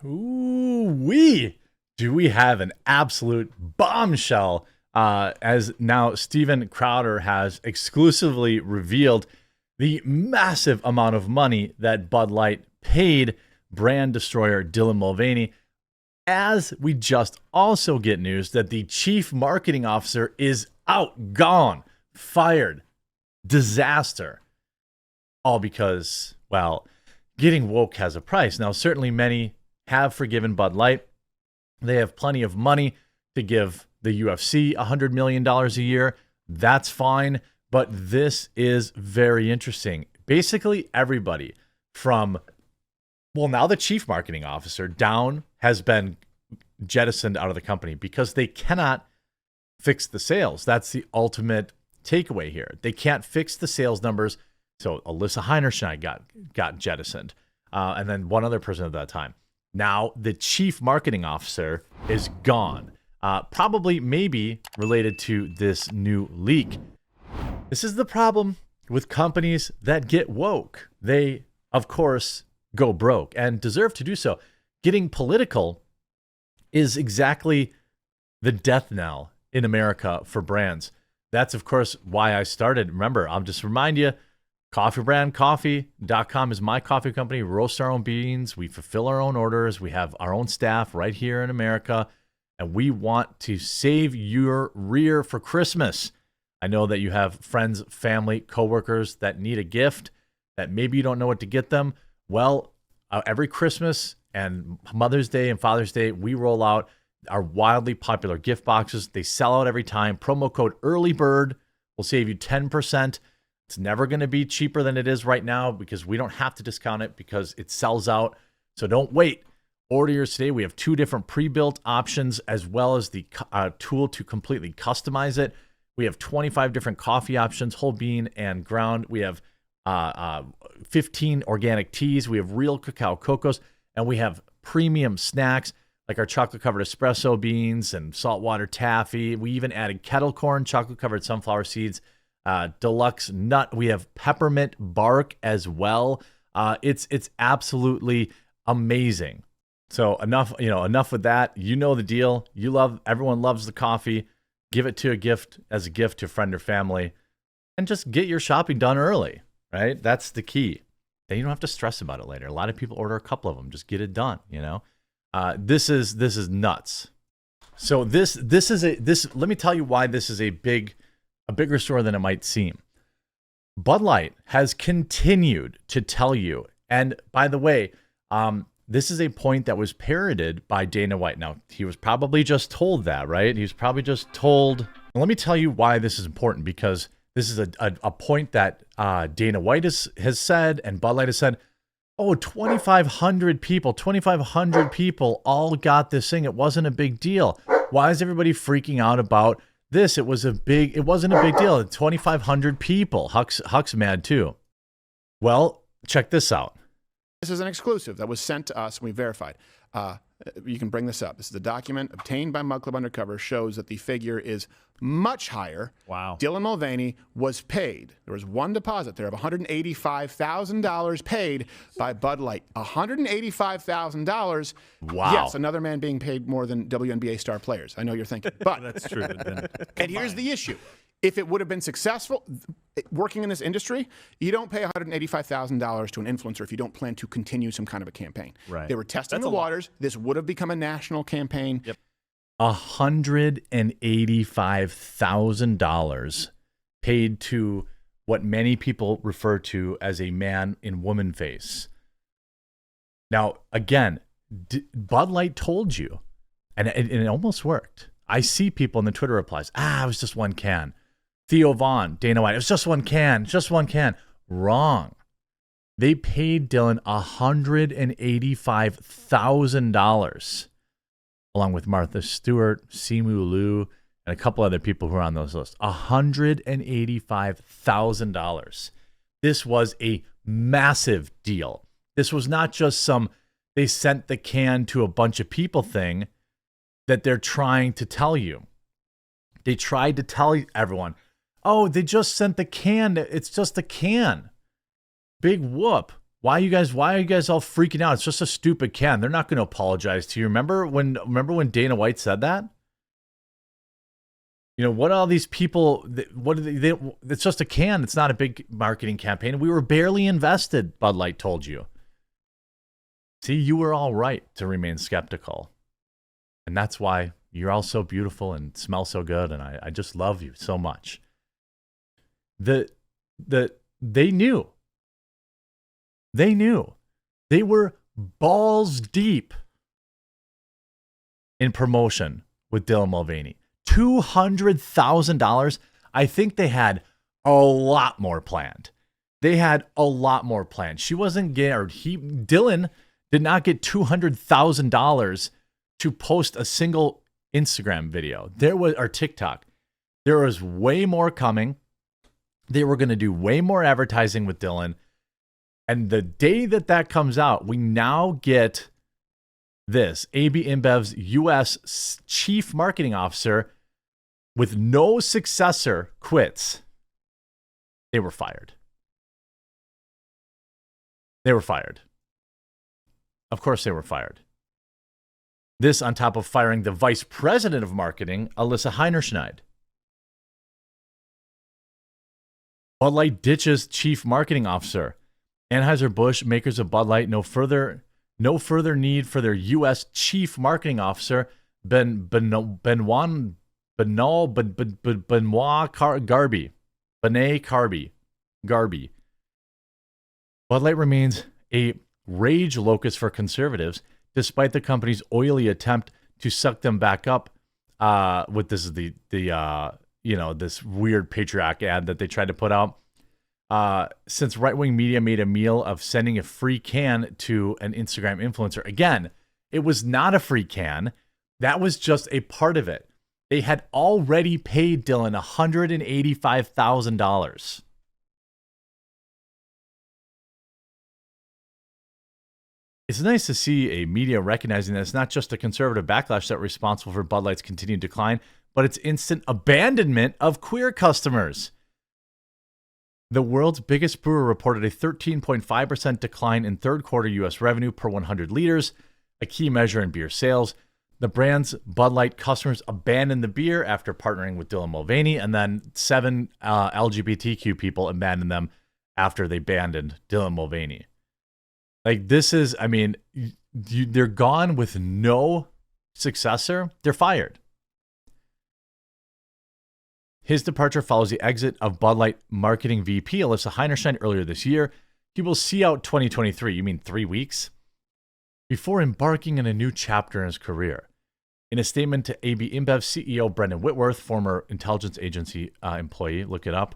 Ooh-wee. Do we have an absolute bombshell as now Steven Crowder has exclusively revealed the massive amount of money that Bud Light paid brand destroyer Dylan Mulvaney, as we just also get news that the chief marketing officer is out, gone, fired, disaster. All because, well, getting woke has a price. Now, certainly many have forgiven Bud Light. They have plenty of money to give the UFC $100 million a year. That's fine. But this is very interesting. Basically, everybody from, well, now the chief marketing officer down has been jettisoned out of the company because they cannot fix the sales. That's the ultimate takeaway here. They can't fix the sales numbers. So Alyssa Heinerscheid got jettisoned. And then one other person at that time. Now the chief marketing officer is gone. Probably maybe related to this new leak. This is the problem with companies that get woke. They, of course, go broke and deserve to do so. Getting political is exactly the death knell in America for brands. That's, of course, why I started. Remember, I'll just remind you, coffeebrandcoffee.com is my coffee company. We roast our own beans. We fulfill our own orders. We have our own staff right here in America. And we want to save your rear for Christmas. I know that you have friends, family, coworkers that need a gift that maybe you don't know what to get them. Well, every Christmas and Mother's Day and Father's Day, we roll out our wildly popular gift boxes. They sell out every time. Promo code EARLYBIRD will save you 10%. It's never going to be cheaper than it is right now because we don't have to discount it because it sells out. So don't wait. Order yours today. We have 2 different pre-built options as well as the tool to completely customize it. We have 25 different coffee options, whole bean and ground. We have 15 organic teas. We have real cacao cocos. And we have premium snacks like our chocolate-covered espresso beans and saltwater taffy. We even added kettle corn, chocolate-covered sunflower seeds, deluxe nut. We have peppermint bark as well. It's absolutely amazing. So enough with that. You know the deal. Everyone loves the coffee. Give it to as a gift to a friend or family, and just get your shopping done early, right? That's the key. Then you don't have to stress about it later. A lot of people order a couple of them. Just get it done, This is nuts. So let me tell you why this is a bigger story than it might seem. Bud Light has continued to tell you, and by the way, this is a point that was parroted by Dana White. Now, he was probably just told that, right? He was probably just told. Well, let me tell you why this is important, because this is a point that Dana White has said and Bud Light has said. Oh, 2,500 people all got this thing. It wasn't a big deal. Why is everybody freaking out about this? It wasn't a big deal. 2,500 people. Huck's mad too. Well, check this out. This is an exclusive that was sent to us and we verified. You can bring this up. This is the document obtained by Mug Club Undercover, shows that the figure is much higher. Wow. Dylan Mulvaney was paid. There was one deposit there of $185,000 paid by Bud Light. $185,000. Wow. Yes, another man being paid more than WNBA star players. I know you're thinking, but that's true. And here's the issue. If it would have been successful working in this industry, you don't pay $185,000 to an influencer if you don't plan to continue some kind of a campaign. Right. They were testing the waters. This would have become a national campaign. Yep. $185,000 paid to what many people refer to as a man in woman face. Now, again, Bud Light told you, and it almost worked. I see people in the Twitter replies, it was just one can. Theo Vaughn, Dana White, it was just one can, Wrong. They paid Dylan $185,000, along with Martha Stewart, Simu Liu, and a couple other people who are on those lists. $185,000. This was a massive deal. This was not just they sent the can to a bunch of people thing that they're trying to tell you. They tried to tell everyone, oh, they just sent the can. It's just a can. Big whoop. Why are you guys all freaking out? It's just a stupid can. They're not going to apologize to you. Remember when Dana White said that? You know, what all these people, what do they, it's just a can. It's not a big marketing campaign. We were barely invested, Bud Light told you. See, you were all right to remain skeptical. And that's why you're all so beautiful and smell so good. And I just love you so much. They knew. They were balls deep in promotion with Dylan Mulvaney. $200,000. I think they had a lot more planned. She wasn't getting, Dylan did not get $200,000 to post a single Instagram video. Or TikTok. There was way more coming. They were going to do way more advertising with Dylan. And the day that comes out, we now get this. AB InBev's U.S. Chief Marketing Officer with no successor quits. They were fired. Of course they were fired. This on top of firing the Vice President of Marketing, Alyssa Heinerscheid. Bud Light ditches Chief Marketing Officer. Anheuser-Busch, makers of Bud Light, no further need for their U.S. Chief Marketing Officer, Benoit Garby. Bud Light remains a rage locus for conservatives, despite the company's oily attempt to suck them back up. With this weird patriarch ad that they tried to put out. Since right-wing media made a meal of sending a free can to an Instagram influencer. Again, it was not a free can. That was just a part of it. They had already paid Dylan $185,000. It's nice to see a media recognizing that it's not just a conservative backlash that's responsible for Bud Light's continued decline, but its instant abandonment of queer customers. The world's biggest brewer reported a 13.5% decline in third quarter U.S. revenue per 100 liters, a key measure in beer sales. The brand's Bud Light customers abandoned the beer after partnering with Dylan Mulvaney, and then 7 LGBTQ people abandoned them after they abandoned Dylan Mulvaney. Like, this is, I mean, they're gone with no successor. They're fired. His departure follows the exit of Bud Light marketing VP Alyssa Heinerscheid earlier this year. He will see out 2023, you mean 3 weeks, before embarking on a new chapter in his career. In a statement to AB InBev CEO Brendan Whitworth, former intelligence agency employee, look it up,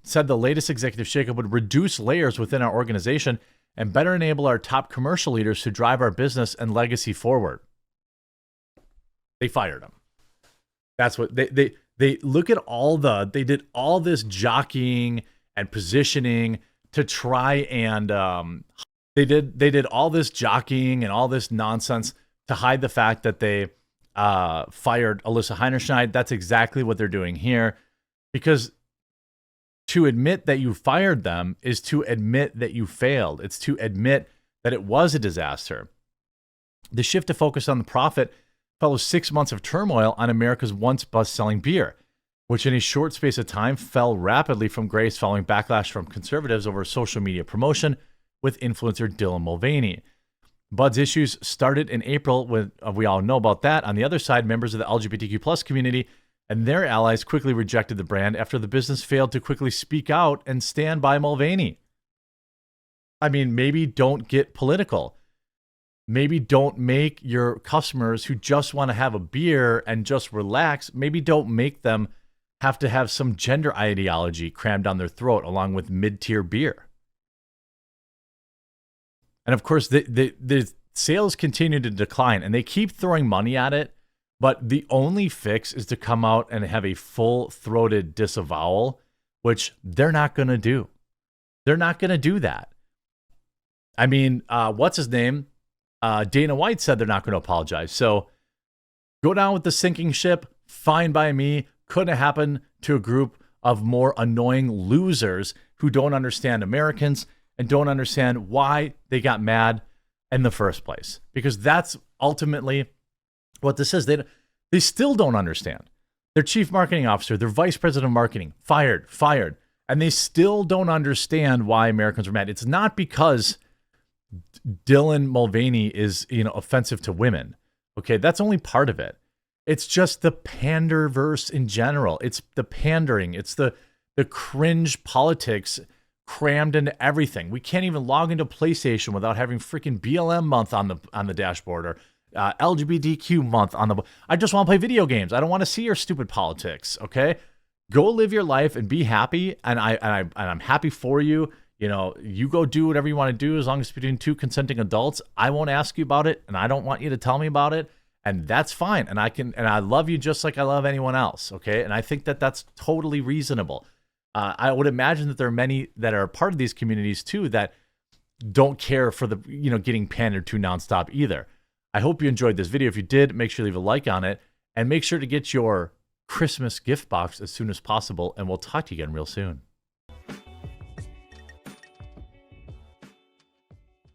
said the latest executive shakeup would reduce layers within our organization and better enable our top commercial leaders to drive our business and legacy forward. They fired him. That's what they look at they did all this jockeying and positioning to try and they did all this jockeying and all this nonsense to hide the fact that they fired Alyssa Heinerscheid. That's exactly what they're doing here, because to admit that you fired them is to admit that you failed. It's to admit that it was a disaster. The shift to focus on the profit follows 6 months of turmoil on America's once best-selling beer, which in a short space of time fell rapidly from grace following backlash from conservatives over social media promotion with influencer Dylan Mulvaney. Bud's issues started in April when we all know about that. On the other side, members of the LGBTQ plus community and their allies quickly rejected the brand after the business failed to quickly speak out and stand by Mulvaney. I mean, maybe don't get political. Maybe don't make your customers who just want to have a beer and just relax, maybe don't make them have to have some gender ideology crammed down their throat along with mid-tier beer. And of course, the sales continue to decline and they keep throwing money at it, but the only fix is to come out and have a full-throated disavowal, which they're not going to do. They're not going to do that. I mean, what's his name? Dana White said they're not going to apologize. So go down with the sinking ship. Fine by me. Couldn't have happened to a group of more annoying losers who don't understand Americans and don't understand why they got mad in the first place. Because that's ultimately what this is. They still don't understand. Their chief marketing officer, their vice president of marketing, fired. And they still don't understand why Americans are mad. It's not because Dylan Mulvaney is, offensive to women. Okay, that's only part of it. It's just the panderverse in general. It's the pandering. It's the cringe politics crammed into everything. We can't even log into PlayStation without having freaking BLM month on the dashboard, or LGBTQ month on the. I just want to play video games. I don't want to see your stupid politics. Okay, go live your life and be happy. And I'm happy for you. You go do whatever you want to do, as long as it's between two consenting adults. I won't ask you about it, and I don't want you to tell me about it, and that's fine. And I love you just like I love anyone else. Okay, and I think that that's totally reasonable. I would imagine that there are many that are part of these communities too that don't care for the getting pandered to nonstop either. I hope you enjoyed this video. If you did, make sure to leave a like on it, and make sure to get your Christmas gift box as soon as possible. And we'll talk to you again real soon.